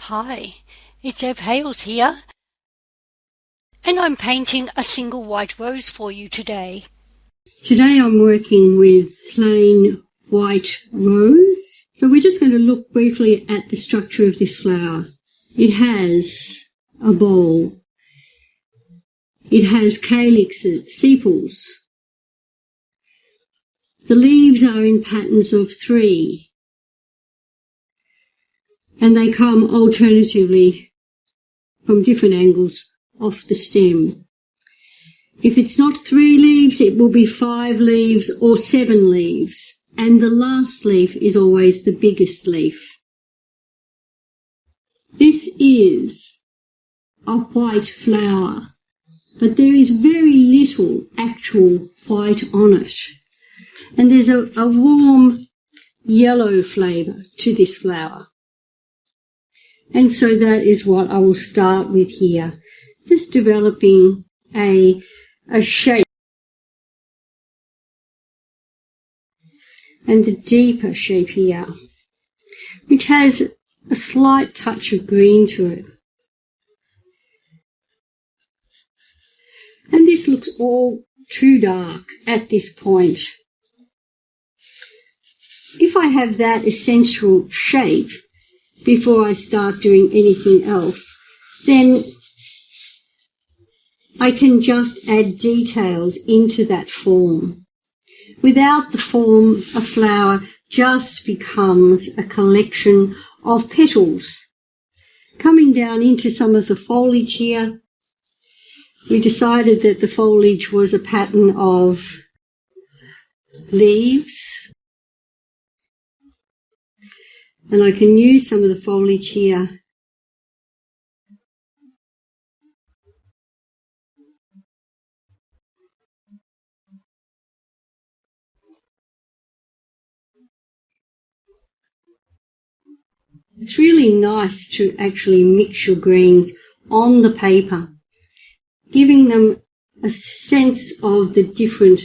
Hi, it's Ev Hales here, and I'm painting a single white rose for you today. Today I'm working with plain white rose. So we're just going to look briefly at the structure of this flower. It has a ball. It has calyxes, sepals. The leaves are in patterns of 3. And they come alternatively from different angles off the stem. If it's not 3 leaves, it will be 5 leaves or 7 leaves. And the last leaf is always the biggest leaf. This is a white flower, but there is very little actual white on it. And there's a warm yellow flavour to this flower. And so that is what I will start with here, just developing a shape. And the deeper shape here, which has a slight touch of green to it. And this looks all too dark at this point. If I have that essential shape before I start doing anything else, then I can just add details into that form. Without the form, a flower just becomes a collection of petals. Coming down into some of the foliage here, we decided that the foliage was a pattern of leaves. And I can use some of the foliage here It's really nice to actually mix your greens on the paper, giving them a sense of the different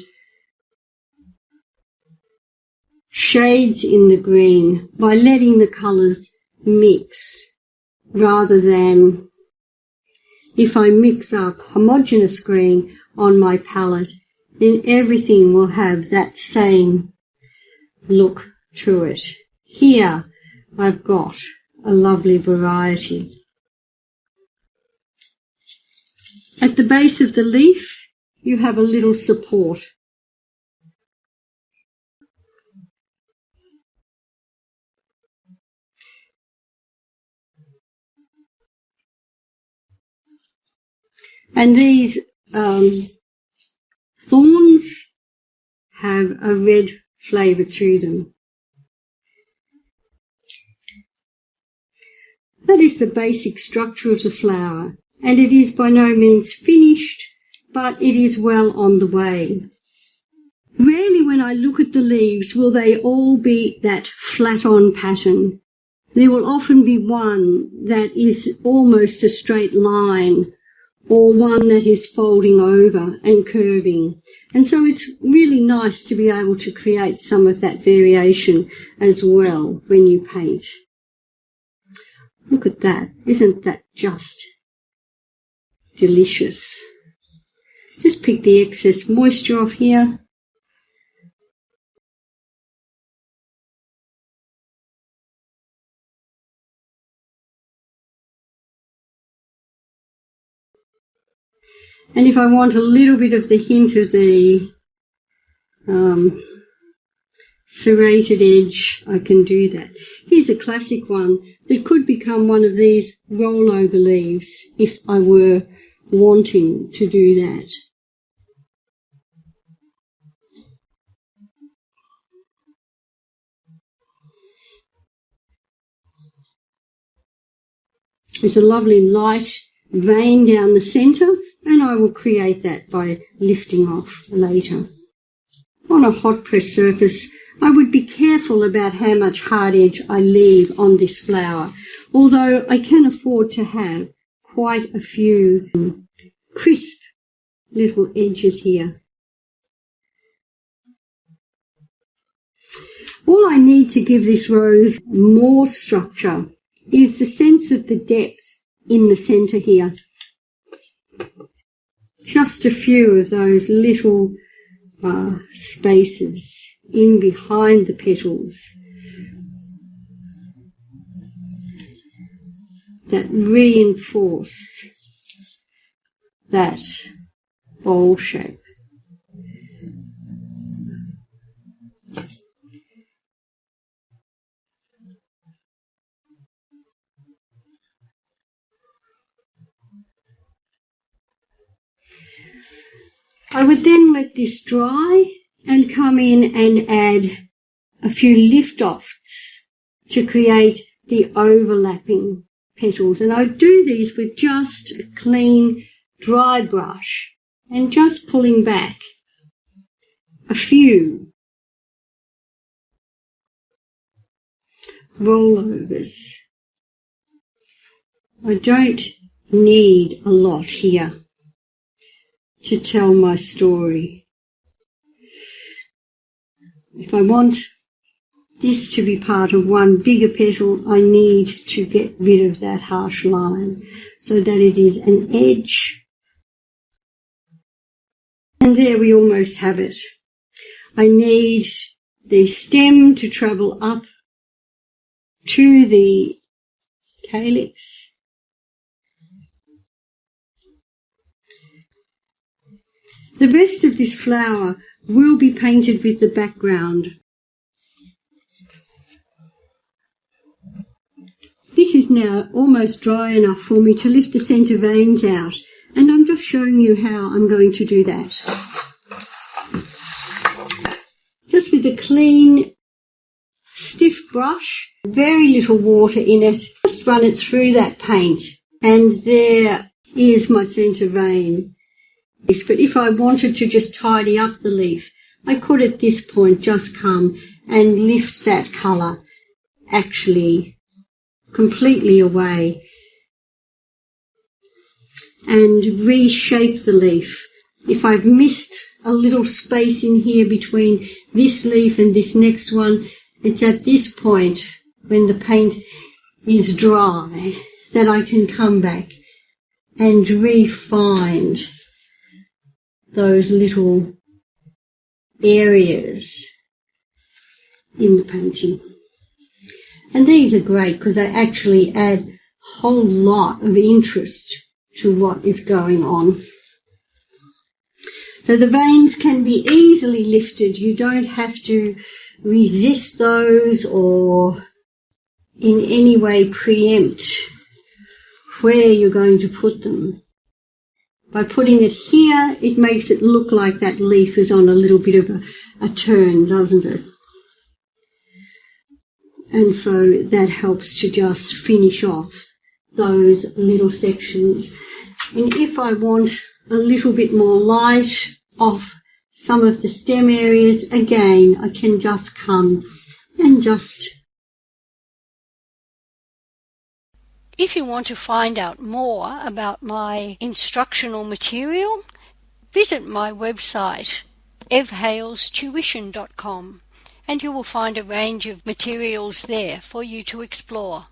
shades in the green by letting the colours mix, rather than if I mix up homogeneous green on my palette, then everything will have that same look to it. Here I've got a lovely variety. At the base of the leaf, you have a little support. And these thorns have a red flavour to them. That is the basic structure of the flower, and it is by no means finished, but it is well on the way. Rarely when I look at the leaves will they all be that flat-on pattern. There will often be one that is almost a straight line, or one that is folding over and curving. And so it's really nice to be able to create some of that variation as well when you paint. Look at that. Isn't that just delicious? Just pick the excess moisture off here. And if I want a little bit of the hint of the serrated edge, I can do that. Here's a classic one that could become one of these rollover leaves if I were wanting to do that. There's a lovely light vein down the centre, and I will create that by lifting off later. On a hot press surface, I would be careful about how much hard edge I leave on this flower, although I can afford to have quite a few crisp little edges here. All I need to give this rose more structure is the sense of the depth in the centre here. Just a few of those little spaces in behind the petals that reinforce that bowl shape. I would then let this dry and come in and add a few lift-offs to create the overlapping petals. And I would do these with just a clean, dry brush and just pulling back a few rollovers. I don't need a lot here to tell my story. If I want this to be part of one bigger petal, I need to get rid of that harsh line so that it is an edge. And there we almost have it. I need the stem to travel up to the calyx. The rest of this flower will be painted with the background. This is now almost dry enough for me to lift the centre veins out, and I'm just showing you how I'm going to do that. Just with a clean, stiff brush, very little water in it, just run it through that paint, and there is my centre vein. But if I wanted to just tidy up the leaf, I could at this point just come and lift that colour actually completely away and reshape the leaf. If I've missed a little space in here between this leaf and this next one, it's at this point when the paint is dry that I can come back and refine those little areas in the painting. And these are great because they actually add a whole lot of interest to what is going on. So the veins can be easily lifted. You don't have to resist those or in any way preempt where you're going to put them. By putting it here, it makes it look like that leaf is on a little bit of a turn, doesn't it? And so that helps to just finish off those little sections. And if I want a little bit more light off some of the stem areas, again, I can just come and just... If you want to find out more about my instructional material, visit my website, evhalestuition.com, and you will find a range of materials there for you to explore.